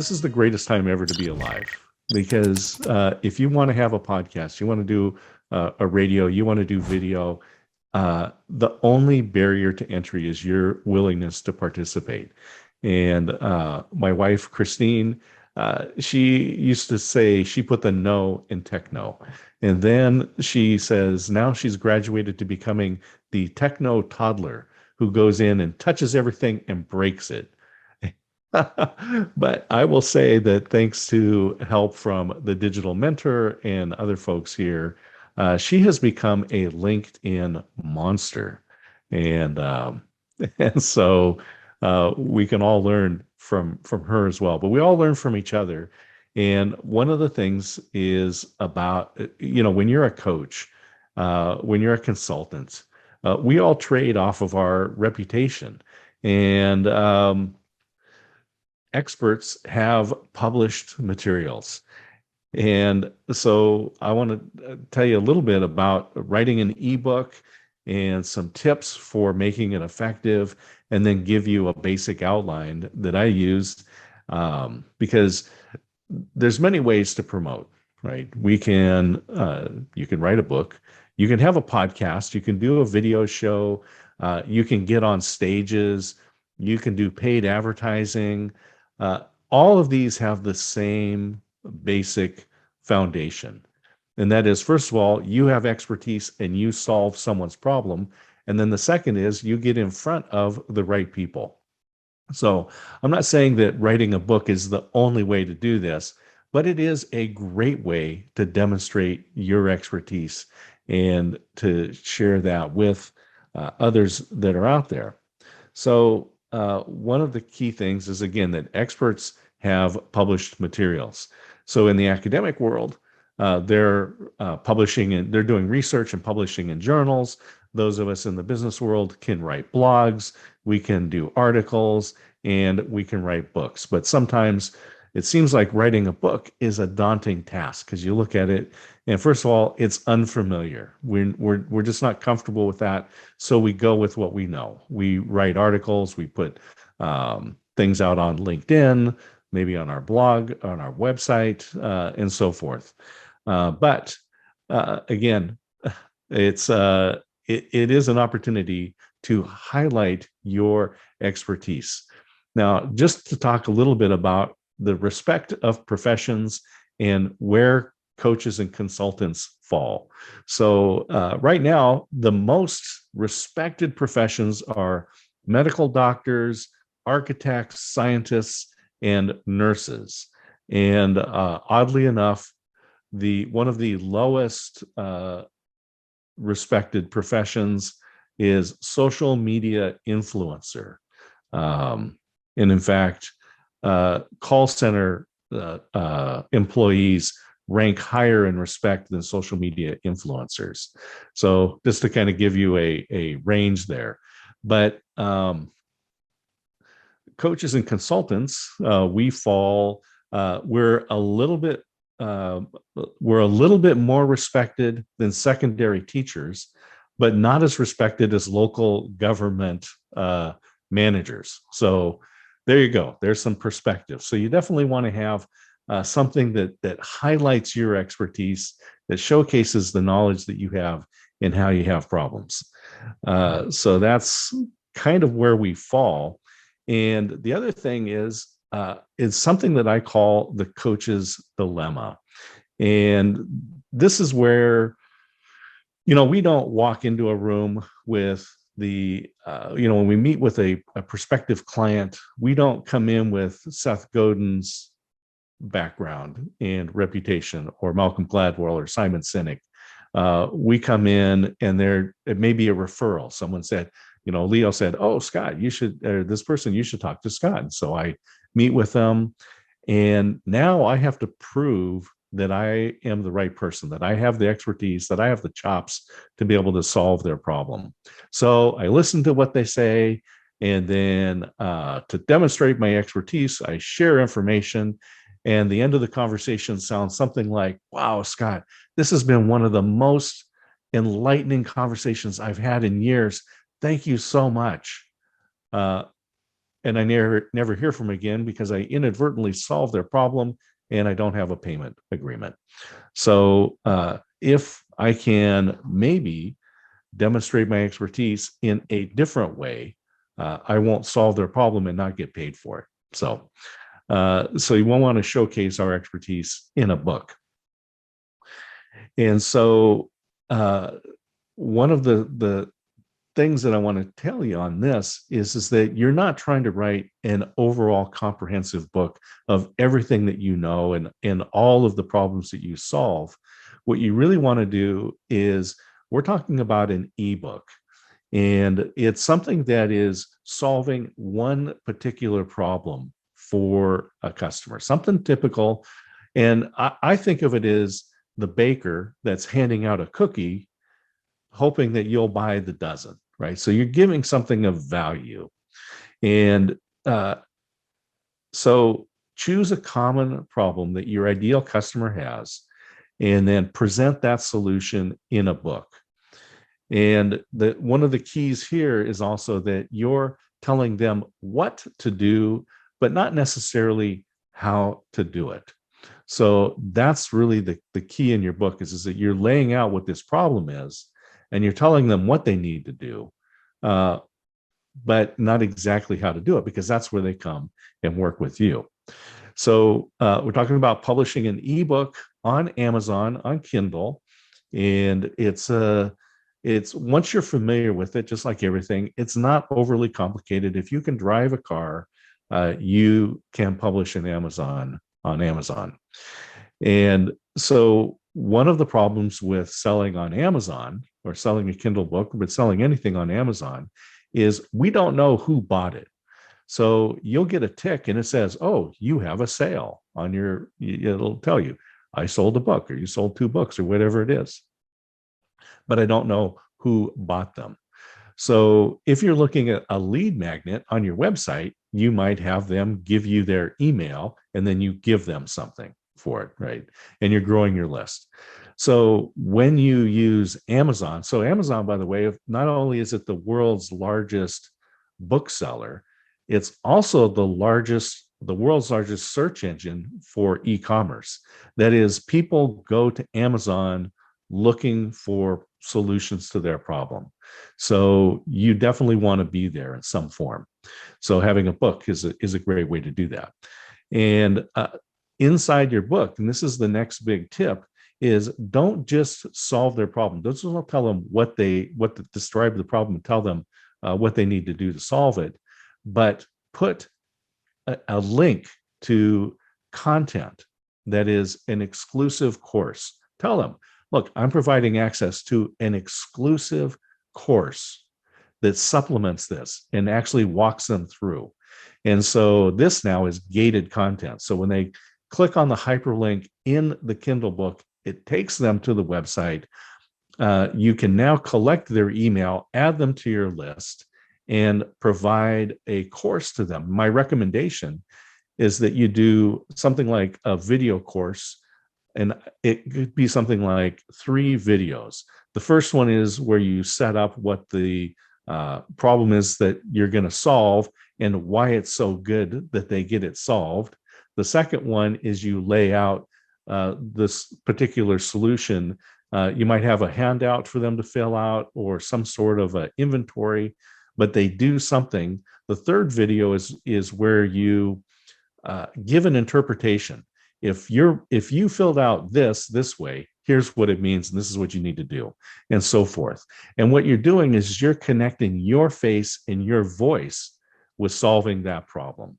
this is the greatest time ever to be alive because if you want to have a podcast, you want to do a radio, you want to do video, the only barrier to entry is your willingness to participate. And my wife, Christine, she used to say she put the no in techno. And then she says now she's graduated to becoming the techno toddler who goes in and touches everything and breaks it. But I will say that thanks to help from the digital mentor and other folks here, she has become a LinkedIn monster. And and so we can all learn from her as well. But we all learn from each other. And one of the things is about, when you're a coach, when you're a consultant, we all trade off of our reputation. And experts have published materials. And so I want to tell you a little bit about writing an ebook and some tips for making it effective, and then give you a basic outline that I use because there's many ways to promote, right? You can write a book, you can have a podcast, you can do a video show, you can get on stages, you can do paid advertising. All of these have the same basic foundation. And that is, first of all, you have expertise and you solve someone's problem. And then the second is you get in front of the right people. So I'm not saying that writing a book is the only way to do this, but it is a great way to demonstrate your expertise and to share that with others that are out there. So one of the key things is, again, that experts have published materials. So in the academic world, they're publishing and they're doing research and publishing in journals. Those of us in the business world can write blogs, we can do articles, and we can write books. But sometimes it seems like writing a book is a daunting task because you look at it and, first of all, it's unfamiliar. We're just not comfortable with that. So we go with what we know. We write articles, we put things out on LinkedIn, maybe on our blog, on our website, and so forth. But again, it is an opportunity to highlight your expertise. Now, just to talk a little bit about the respect of professions and where coaches and consultants fall. So right now, the most respected professions are medical doctors, architects, scientists, and nurses. And oddly enough, one of the lowest respected professions is social media influencer. And in fact, call center employees rank higher in respect than social media influencers. So just to kind of give you a range there. But coaches and consultants, we fall, we're a little bit more respected than secondary teachers, but not as respected as local government managers. So there you go. There's some perspective. So you definitely want to have something that highlights your expertise, that showcases the knowledge that you have and how you have problems. So that's kind of where we fall. And the other thing is something that I call the coach's dilemma. And this is where, we don't walk into a room with when we meet with a prospective client, we don't come in with Seth Godin's background and reputation, or Malcolm Gladwell or Simon Sinek. We come in and it may be a referral. Someone said, Leo said, "Oh, Scott, you should talk to Scott." And so I meet with them, and now I have to prove that I am the right person, that I have the expertise, that I have the chops to be able to solve their problem. So I listen to what they say, and then to demonstrate my expertise, I share information. And the end of the conversation sounds something like, "Wow, Scott, this has been one of the most enlightening conversations I've had in years. Thank you so much." and I never hear from them again because I inadvertently solved their problem and I don't have a payment agreement. So if I can maybe demonstrate my expertise in a different way, I won't solve their problem and not get paid for it. So you won't want to showcase our expertise in a book. And so one of the things that I want to tell you on this is that you're not trying to write an overall comprehensive book of everything that you know and all of the problems that you solve. What you really want to do is, we're talking about an ebook, and it's something that is solving one particular problem for a customer, something typical. And I think of it as the baker that's handing out a cookie, hoping that you'll buy the dozen, right? So you're giving something of value. And so choose a common problem that your ideal customer has, and then present that solution in a book. And one of the keys here is also that you're telling them what to do, but not necessarily how to do it. So that's really the key in your book is that you're laying out what this problem is, and you're telling them what they need to do, but not exactly how to do it, because that's where they come and work with you. So we're talking about publishing an ebook on Amazon, on Kindle, and it's once you're familiar with it, just like everything, it's not overly complicated. If you can drive a car, you can publish on Amazon. And so one of the problems with selling on Amazon, or selling a Kindle book, but selling anything on Amazon, is we don't know who bought it. So you'll get a tick and it says, oh, you have a sale on your, it'll tell you, I sold a book, or you sold 2 books, or whatever it is. But I don't know who bought them. So if you're looking at a lead magnet on your website, you might have them give you their email, and then you give them something for it, right? And you're growing your list. So when you use Amazon, so Amazon, by the way, not only is it the world's largest bookseller, it's also the world's largest search engine for e-commerce. That is, people go to Amazon looking for solutions to their problem. So you definitely want to be there in some form. So having a book is a great way to do that. And inside your book, and this is the next big tip, is don't just solve their problem. Don't just tell them describe the problem and tell them what they need to do to solve it, but put a link to content that is an exclusive course. Tell them, look, I'm providing access to an exclusive course that supplements this and actually walks them through. And so this now is gated content. So when they click on the hyperlink in the Kindle book, it takes them to the website. You can now collect their email, add them to your list, and provide a course to them. My recommendation is that you do something like a video course, and it could be something like 3 videos. The first one is where you set up what the problem is that you're going to solve and why it's so good that they get it solved. The second one is you lay out this particular solution. You might have a handout for them to fill out, or some sort of inventory, but they do something. The third video is where you give an interpretation. If you filled out this way, here's what it means, and this is what you need to do, and so forth. And what you're doing is you're connecting your face and your voice with solving that problem.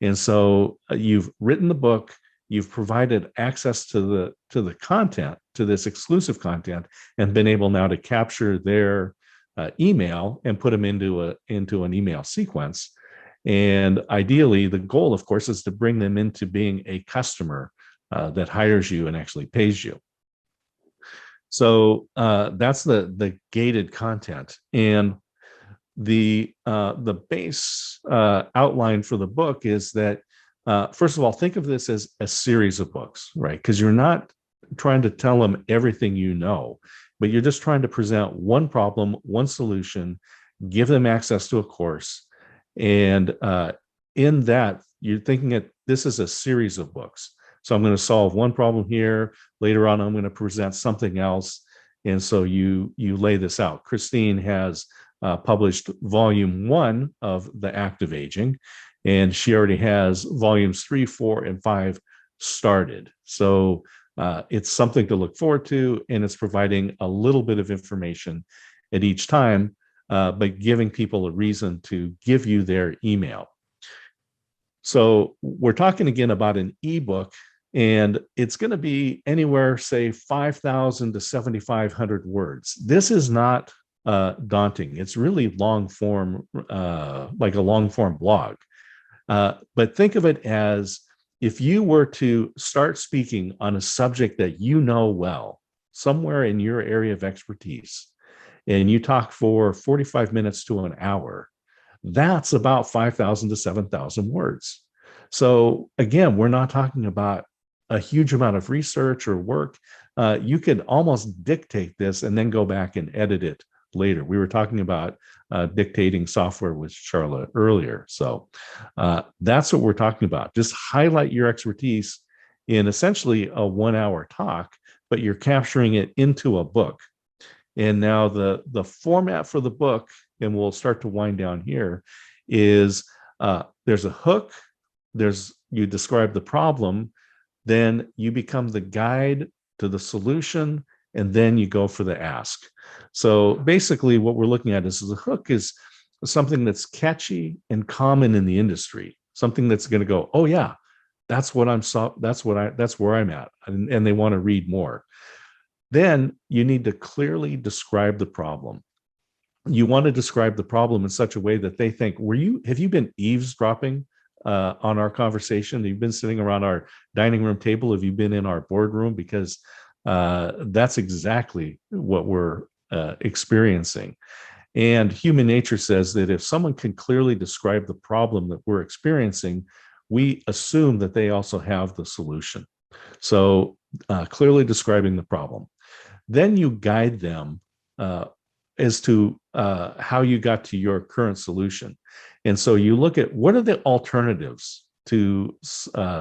And so you've written the book, you've provided access to the content, to this exclusive content, and been able now to capture their email and put them into an email sequence. And ideally, the goal, of course, is to bring them into being a customer that hires you and actually pays you. So that's the gated content. And the base outline for the book is that, first of all, think of this as a series of books, right? Because you're not trying to tell them everything you know, but you're just trying to present one problem, one solution, give them access to a course, and in that, you're thinking that this is a series of books. So I'm going to solve one problem here. Later on, I'm going to present something else. And so you lay this out. Christine has published volume 1 of The Act of Aging, and she already has volumes 3, 4, and 5 started. So it's something to look forward to, and it's providing a little bit of information at each time, but giving people a reason to give you their email. So we're talking again about an ebook, and it's going to be anywhere, say, 5,000 to 7,500 words. This is not daunting. It's really long form, like a long form blog. But think of it as if you were to start speaking on a subject that you know well, somewhere in your area of expertise, and you talk for 45 minutes to an hour, that's about 5,000 to 7,000 words. So again, we're not talking about a huge amount of research or work. You could almost dictate this and then go back and edit it later. We were talking about dictating software with Charlotte earlier. So that's what we're talking about. Just highlight your expertise in essentially a 1-hour talk, but you're capturing it into a book. And now the format for the book, and we'll start to wind down here, is there's a hook, you describe the problem, then you become the guide to the solution, and then you go for the ask. So basically what we're looking at is the hook is something that's catchy and common in the industry, something that's going to go, oh yeah, that's where I'm at, and they want to read more. Then you need to clearly describe the problem. You want to describe the problem in such a way that they think, have you been eavesdropping on our conversation? Have you been sitting around our dining room table? Have you been in our boardroom? Because that's exactly what we're experiencing. And human nature says that if someone can clearly describe the problem that we're experiencing, we assume that they also have the solution. So clearly describing the problem. Then you guide them as to how you got to your current solution. And so you look at what are the alternatives to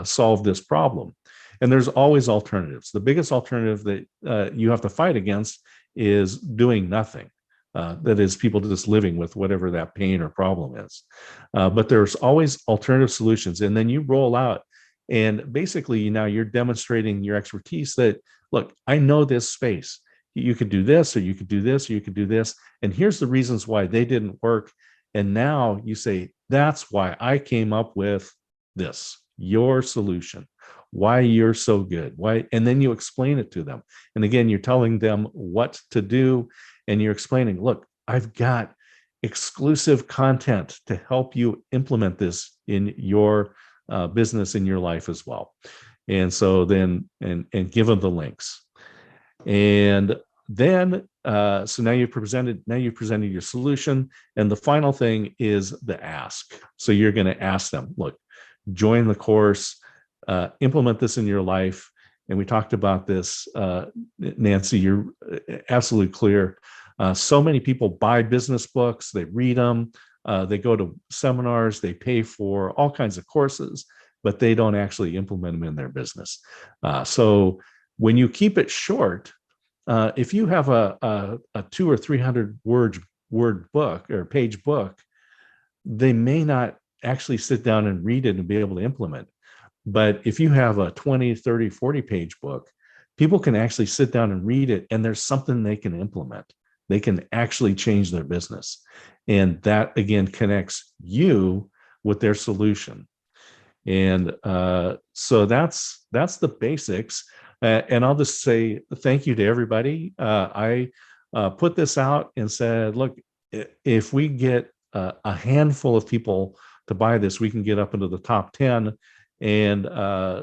solve this problem. And there's always alternatives. The biggest alternative that you have to fight against is doing nothing. That is, people just living with whatever that pain or problem is. But there's always alternative solutions. And then you roll out, and basically now you're demonstrating your expertise that, look, I know this space. You could do this, or you could do this, or you could do this. And here's the reasons why they didn't work. And now you say, that's why I came up with this, your solution, why you're so good. Why? And then you explain it to them. And again, you're telling them what to do. And you're explaining, look, I've got exclusive content to help you implement this in your business, in your life as well. And so then, and give them the links. And then, so now you've presented your solution. And the final thing is the ask. So you're going to ask them, look, join the course, implement this in your life. And we talked about this, Nancy, you're absolutely clear. So many people buy business books, they read them, they go to seminars, they pay for all kinds of courses, but they don't actually implement them in their business. So when you keep it short, if you have a 200 or 300 word book or page book, they may not actually sit down and read it and be able to implement. But if you have a 20, 30, 40 page book, people can actually sit down and read it, and there's something they can implement. They can actually change their business. And that, again, connects you with their solution. And so that's the basics. And I'll just say thank you to everybody. I put this out and said, look, if we get a handful of people to buy this, we can get up into the top 10. And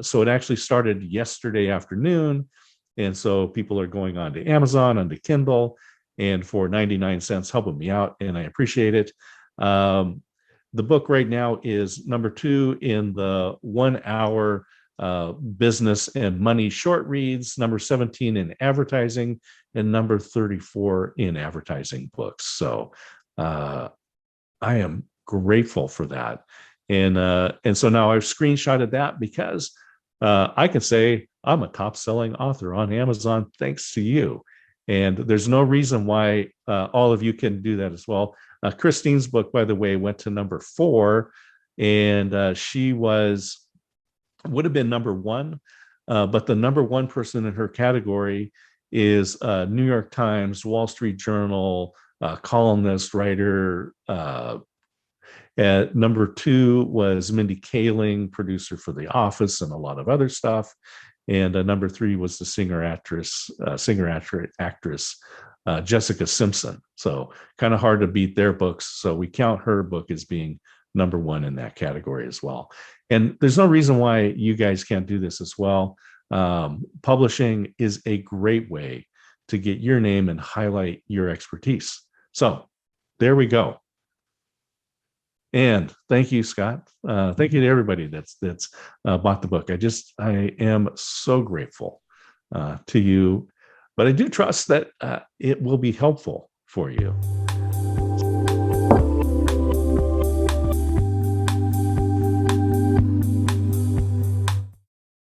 so it actually started yesterday afternoon. And so people are going on to Amazon, onto Kindle, and for 99 cents, helping me out. And I appreciate it. The book right now is number 2 in the 1 hour business and money short reads, number 17 in advertising, and number 34 in advertising books. So I am grateful for that. And so now I've screenshotted that because I can say I'm a top-selling author on Amazon thanks to you. And there's no reason why all of you can do that as well. Christine's book, by the way, went to number 4, and she would have been number 1, but the number 1 person in her category is New York Times, Wall Street Journal, columnist, writer. Number 2 was Mindy Kaling, producer for The Office and a lot of other stuff. And number 3 was the singer-actress Jessica Simpson. So kind of hard to beat their books. So we count her book as being number 1 in that category as well. And there's no reason why you guys can't do this as well. Publishing is a great way to get your name and highlight your expertise. So there we go. And thank you, Scott. Thank you to everybody that's bought the book. I am so grateful to you, but I do trust that it will be helpful for you.